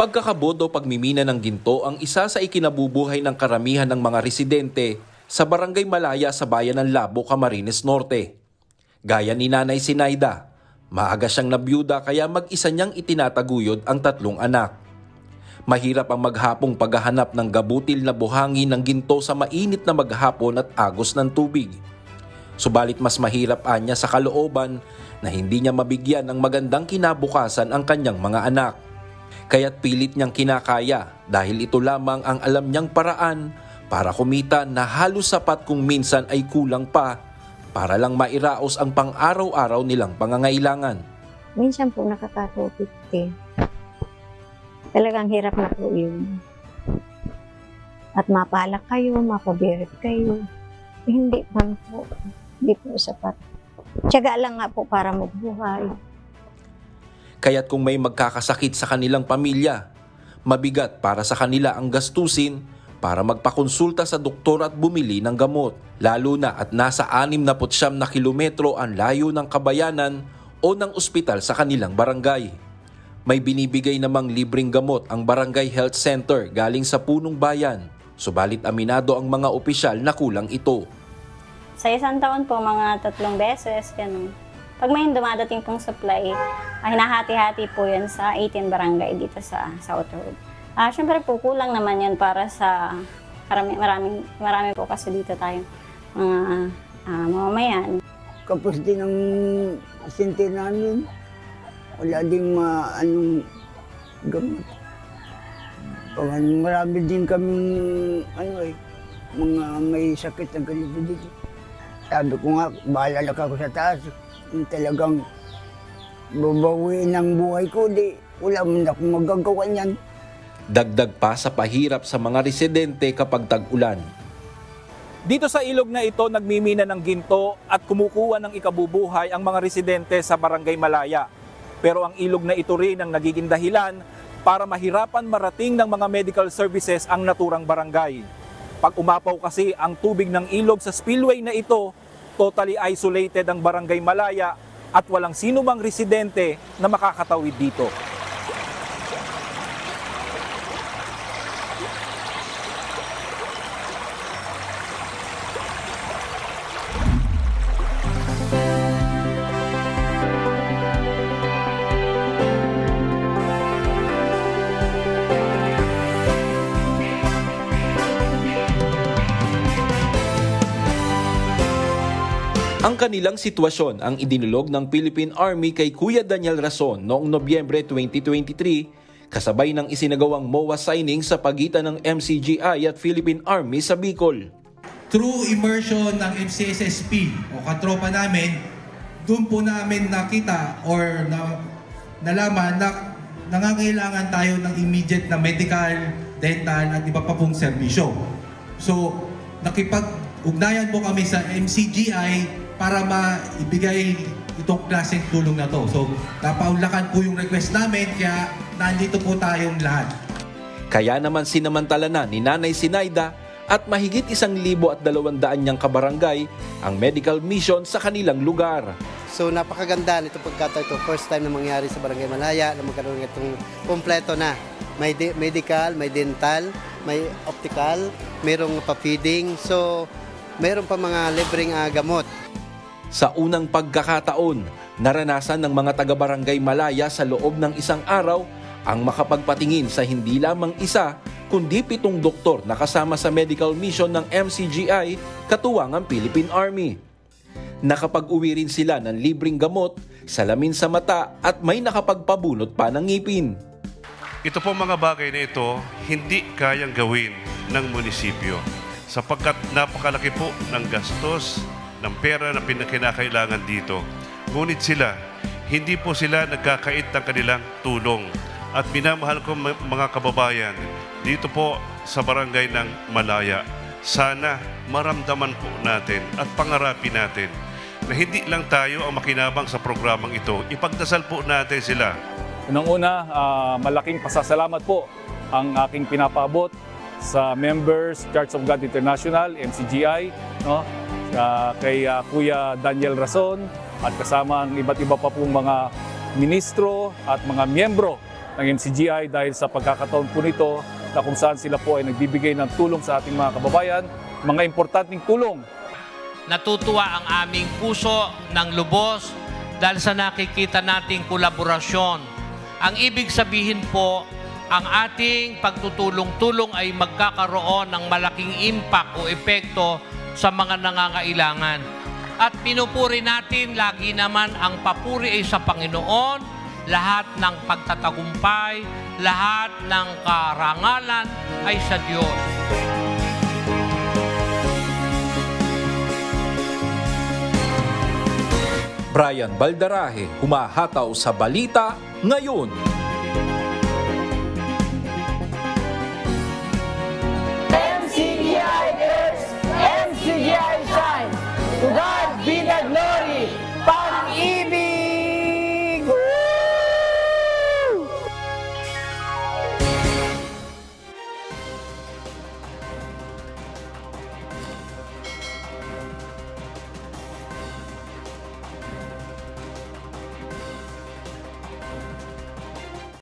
Pagkakabod o pagmimina ng ginto ang isa sa ikinabubuhay ng karamihan ng mga residente sa Barangay Malaya sa bayan ng Labo, Camarines Norte. Gaya ni Nanay Sinaida, maaga siyang nabiyuda kaya mag-isa niyang itinataguyod ang 3 anak. Mahirap ang maghapong paghahanap ng gabutil na buhangin ng ginto sa mainit na maghapon at agos ng tubig. Subalit mas mahirap anya sa kalooban na hindi niya mabigyan ng magandang kinabukasan ang kanyang mga anak. Kaya't pilit niyang kinakaya dahil ito lamang ang alam niyang paraan para kumita na halos sapat kung minsan ay kulang pa para lang mairaos ang pang-araw-araw nilang pangangailangan. Minsan po nakaka-250. Talagang hirap na po yun. At mapalak kayo, mapabirit kayo. Hindi man po. Hindi po sapat. Tiyaga lang nga po para magbuhay. Kaya't kung may magkakasakit sa kanilang pamilya, mabigat para sa kanila ang gastusin para magpakonsulta sa doktor at bumili ng gamot. Lalo na at nasa 69 na kilometro ang layo ng kabayanan o ng ospital sa kanilang barangay. May binibigay namang libreng gamot ang Barangay Health Center galing sa punong bayan. Subalit aminado ang mga opisyal na kulang ito. Sa isang taon po, mga 3 beses, ganun. Pag may dumadating pong supply, hinahati-hati po yan sa 18 barangay dito sa South Road. Siyempre po, kulang naman yan para sa marami po kasi dito tayo mga mamamayan. Kapos din ang asente namin. Wala ding gamot. Marami din kaming mga may sakit na ganito dito. Sabi ko nga, bahala lang ako sa taas. Talagang babawiin ang buhay ko, wala man akong magagawa niyan. Dagdag pa sa pahirap sa mga residente kapag tag-ulan. Dito sa ilog na ito, nagmimina ng ginto at kumukuha ng ikabubuhay ang mga residente sa Barangay Malaya. Pero ang ilog na ito rin ang nagiging dahilan para mahirapan marating ng mga medical services ang naturang barangay. Pag umapaw kasi ang tubig ng ilog sa spillway na ito, totally isolated ang Barangay Malaya at walang sino mang residente na makakatawid dito. Ang kanilang sitwasyon ang idinulog ng Philippine Army kay Kuya Daniel Rason noong Nobyembre 2023 kasabay ng isinagawang MOA signing sa pagitan ng MCGI at Philippine Army sa Bicol. Through immersion ng MCSSP o katropa namin, doon po namin nakita or nalaman na nangangailangan tayo ng immediate na medical, dental at iba pa pong serbisyo. So, nakipag-ugnayan po kami sa MCGI para maibigay itong klaseng tulong na to. So, napaunlakan po yung request namin, kaya nandito po tayong lahat. Kaya naman sinamantala na ni Nanay Sinaida at mahigit 1,200 niyang kabarangay ang medical mission sa kanilang lugar. So, napakaganda nito pagkataon ito. First time na mangyari sa Barangay Malaya na magkaroon ng itong kompleto na. May medical, may dental, may optical, mayroong pa-feeding. So, mayroon pa mga libreng gamot. Sa unang pagkakataon, naranasan ng mga taga-Barangay Malaya sa loob ng isang araw ang makapagpatingin sa hindi lamang isa kundi 7 doktor na kasama sa medical mission ng MCGI katuwang ang Philippine Army. Nakapag-uwi rin sila ng libreng gamot, salamin sa mata at may nakapagpabunot pa ng ngipin. Ito po mga bagay na ito hindi kayang gawin ng munisipyo sapagkat napakalaki po ng gastos ng pera na pinakinakailangan dito. Ngunit hindi po sila nagkakait ng kanilang tulong. At minamahal ko mga kababayan, dito po sa barangay ng Malaya, sana maramdaman po natin at pangarapin natin na hindi lang tayo ang makinabang sa programang ito. Ipagdasal po natin sila. Unang-una, malaking pasasalamat po ang aking pinapaabot sa members, Church of God International, MCGI, kay Kuya Daniel Rason at kasama ang iba't iba pa pong mga ministro at mga miyembro ng NCGI dahil sa pagkakataon po nito na kung saan sila po ay nagbibigay ng tulong sa ating mga kababayan, mga importanteng tulong. Natutuwa ang aming puso ng lubos dahil sa nakikita nating kolaborasyon. Ang ibig sabihin po, ang ating pagtutulong-tulong ay magkakaroon ng malaking impact o epekto sa mga nangangailangan. At pinupuri natin lagi naman ang papuri ay sa Panginoon, lahat ng pagtatagumpay, lahat ng karangalan ay sa Diyos. Brian Baldarahe, humahataw sa balita ngayon.